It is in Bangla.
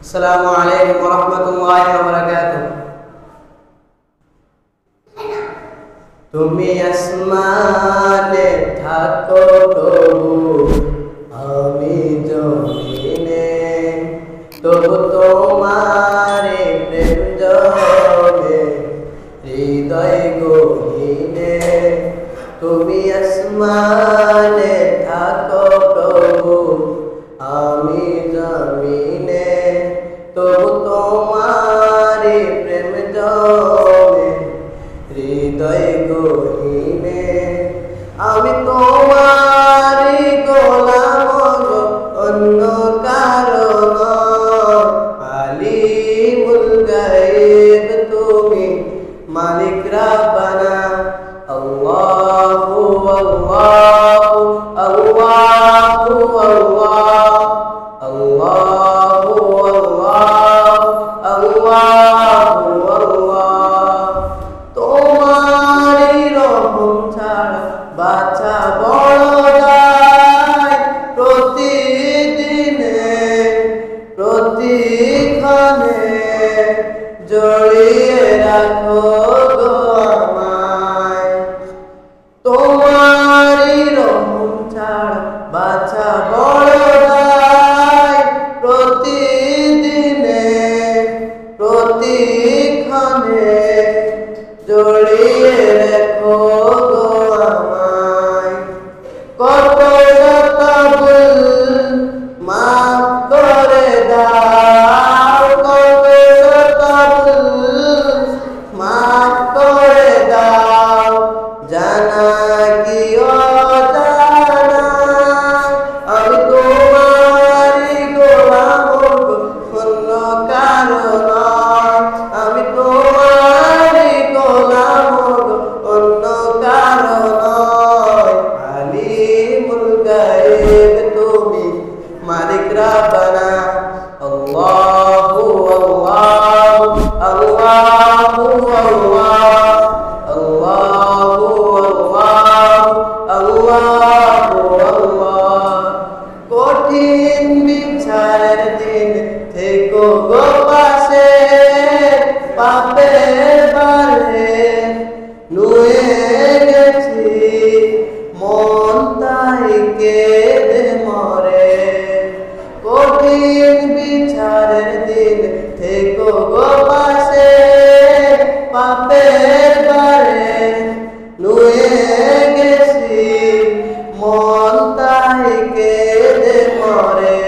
আসসালামু আলাইকুম ওয়া রাহমাতুল্লাহি ওয়া বারাকাতুহু। তুমি আসমানে থাকো তবু আমি জমিনে, তবু তোমারে প্রেম জমে হৃদয় গহীনে। তুমি আসমানে থাকো তবু আমি জমিনে, তবু তোমারে প্রেম জমে হৃদয় গহীনে। আমি তোমারি গোলাম গো, অন্য কারো নয়। আলিমুল গায়ব তুমি, মালিক রাব্বানা। আল্লাহু আল্লাহু আল্লাহু আল্লাহ, আল্লাহু আল্লাহু আল্লাহ। তোমারই রহম ছাড়া বাঁচা বড় দায়। প্রতিদিনে প্রতিক্ষণে জড়িয়ে রাখো গো আমায়। তোমারই রহম ছাড়া বাঁচা বড় দায়। প্রতিদিনে প্রতিক্ষণে জড়িয়ে রেখো গো আমায়। কত শত ভুল মাফ করে দাও, কত শত ভুল মাফ করে দাও, জানা কি অজানা। আমি তোমারই গোলাম গো, অন্য কারো নয়। আমি তোমারই গোলাম গো, অন্য কারো নয়। আলিমুল গায়ব তুমি, মালিক রাব্বানা। আল্লাহু আল্লাহু আল্লাহু আল্লাহু আল্লাহু আল্লাহ। কঠিন বিচারের দিন থেকো গো পাশে, পাপের ভারে নুয়ে গেছি, মন তাই কেঁদে মরে। কঠিন বিচারের দিন থেকো গো পাশে, পাপের ভারে নুয়ে গেছি, মন তাই কেঁদে মরে।